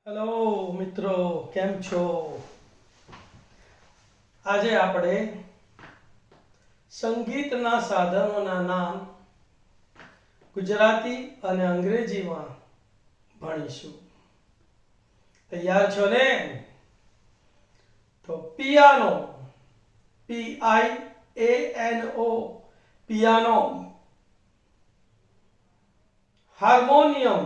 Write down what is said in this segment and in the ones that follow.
Hello મિત્રો, કેમ છો? આજે આપણે સંગીતના સાધનોના નામ ગુજરાતી અને અંગ્રેજીમાં ભણીશું. તૈયાર છો ને? તો piano, PIANO, piano. Harmonium,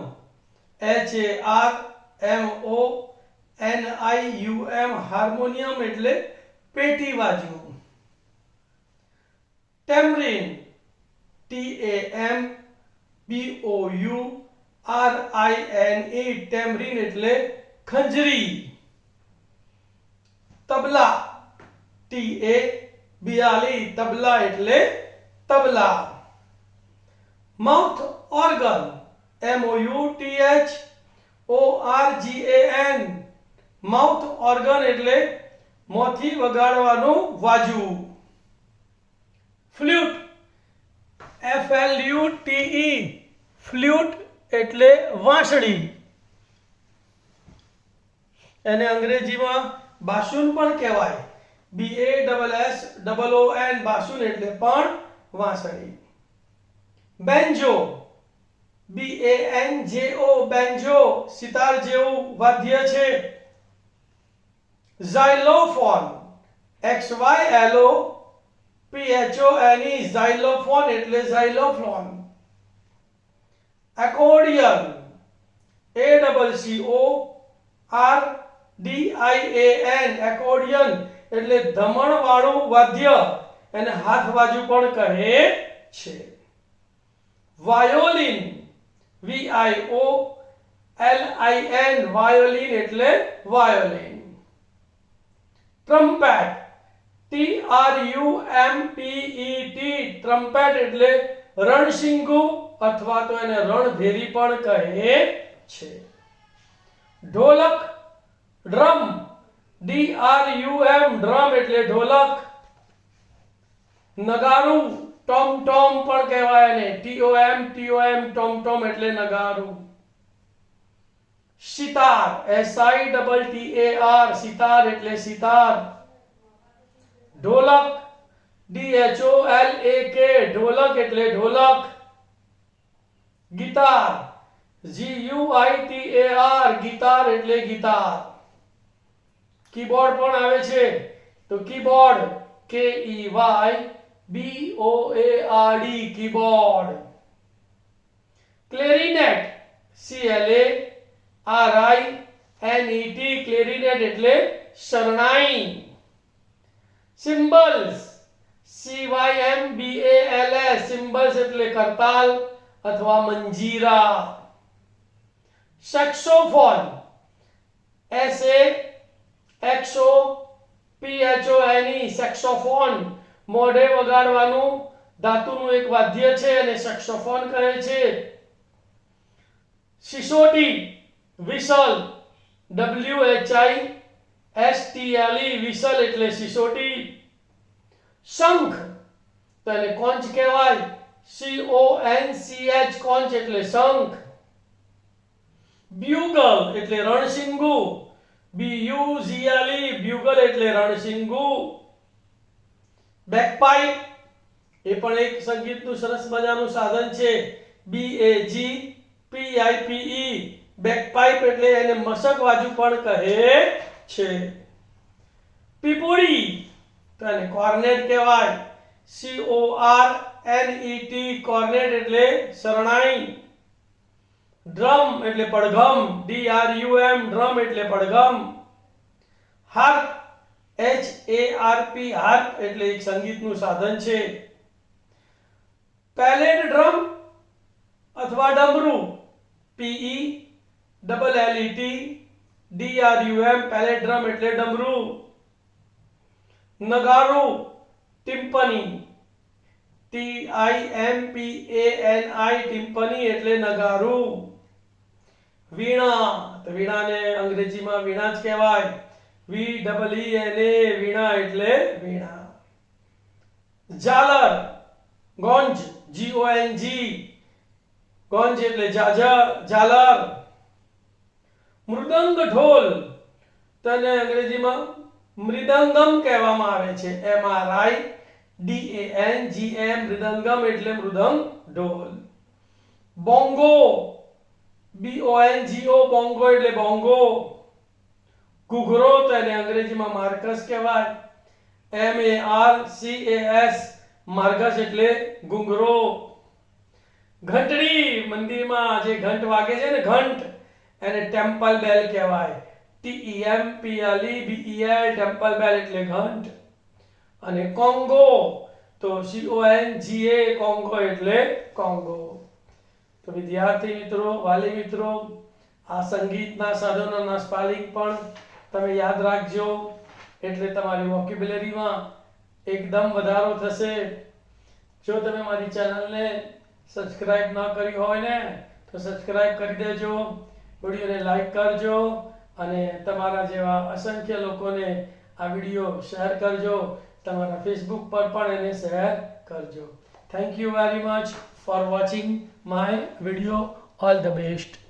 HARMONIUM, harmonium એટલે પેટી વાજવું. ટેમ્બ્રીન, TAMBOURINE, ટેમ્બ્રીન એટલે ખંજરી. તબલા, TABLE, તબલા એટલે tabla. Mouth organ, MOUTHORGAN, mouth organ એટલે મોંથી વગાડવાનું વાજવું. ફ્લ્યુટ, FLUTE, ફ્લ્યુટ એટલે વાંસળી. એને અંગ્રેજીમાં બાસુન પણ કહેવાય. BASSON, બાસુન એટલે પણ વાંસળી. બેન્જો, BANJO, બેન્જો સિતાર જેવું વાદ્ય છે. ઝાયલોફોન, XYLOPHONE, ઝાયલોફોન એટલે ઝાયલોફોન. એકોર્ડિયન, ACCORDIAN, એકોર્ડિયન એટલે ધમણ વાળું વાદ્ય, એને હાથવાજુ પણ કહે છે. વાયોલિન, VIOLIN, વાયોલિન એટલે વાયોલિન. ટ્રમ્પેટ, TRUMPET, ટ્રમ્પેટ એટલે રણશીંગુ અથવા તો એને રણભેરી પણ કહે છે. ઢોલક, ડ્રમ, DRUM, ડ્રમ એટલે ઢોલક. નગારું, ટોમ ટોમ પણ કહેવાય એને, TOM, ટોમ ટોમ એટલે નગારું. સિતાર, SITTAR, સિતાર એટલે સિતાર. ઢોલક, DHOLAK, ઢોલક એટલે ઢોલક. ગિટાર, GUITAR, ગિટાર એટલે ગિટાર. કીબોર્ડ પણ આવે છે, તો કીબોર્ડ, KEYBOARD, કીબોર્ડ. ક્લેરિનેટ, CLARINET, ક્લેરિનેટ એટલે શરણાઈ. સિમ્બલ્સ, CYMBALS, સિમ્બલ્સ એટલે કરતાલ અથવા મંજીરા. સેક્સોફોન, SAXOPHONE, સેક્સોફોન મોઢે વગાડવાનું ધાતુનું એક વાદ્ય છે અને સેક્સોફોન કહે છે. સિસોટી, વિસલ, WHISTLE, વિસલ એટલે સિસોટી. શંખ, તો એને કોંચ કહેવાય, CONCH, કોંચ એટલે શંખ. બ્યુગલ એટલે રણશીંગુ, BUGLE, બ્યુગલ એટલે રણશીંગુ. બેકપાઇપ, એ પણ એક સંગીતનું સરસ મજાનું સાધન છે, BAGPIPE, બેકપાઇપ એટલે એને મશક વાજુ પણ કહે છે. પીપુડી, તો એને કોર્નેટ કહેવાય, CORNET, કોર્નેટ એટલે શરણાઈ. ડ્રમ એટલે પડઘમ, DRUM, ડ્રમ એટલે પડઘમ. હાર્પ, HARP, હાર્પ એટલે એક સંગીતનું સાધન છે. પેલેટ ડ્રમ અથવા ડમરું, PELLET, DRUM, પેલેટ ડ્રમ એટલે ડમરું. નગારું, ટિમ્પની, TIMPANI, ટિમ્પની એટલે નગારું. વીણા, તો વીણાને અંગ્રેજીમાં વીણા જ કહેવાય, VEENA, વીણા એટલે વીણા. ઝાલર, ગોંજ, GONG, ગોંજ એટલે ઝાલર. મૃદંગ ઢોલ તેને અંગ્રેજીમાં મૃદંગમ કહેવામાં આવે છે. MRIDANGM મૃદંગમ એટલે મૃદંગ ઢોલ. બોંગો BONGO બોંગો એટલે બોંગો. ઘૂઘરો તેને અંગ્રેજીમાં માર્કસ કહેવાય. MARCAS માર્કસ એટલે ઘૂઘરો. ઘંટડી મંદિરમાં જે ઘંટ વાગે છે ને ઘંટ એને ટેમ્પલ બેલ કહેવાય. TEMPLEBEL ટેમ્પલ બેલ એટલે ઘંટ. અને કોંગો તો CONGA કોંગો એટલે કોંગો. તો વિદ્યાર્થી મિત્રો, વાલી મિત્રો, આ સંગીતના સાધનોના સ્પેલિંગ પણ તમે યાદ રાખજો એટલે તમારી વોકેબ્યુલરીમાં એકદમ વધારો થશે. જો તમે મારી ચેનલને સબસ્ક્રાઇબ ન કરી હોય ને તો સબસ્ક્રાઇબ કરી દેજો, વિડીયોને લાઈક કરજો અને તમારા જેવા અસંખ્ય લોકોને આ વિડીયો શેર કરજો. તમારા ફેસબુક પર પણ એને શેર કરજો. Thank you very much for watching my video. All the best.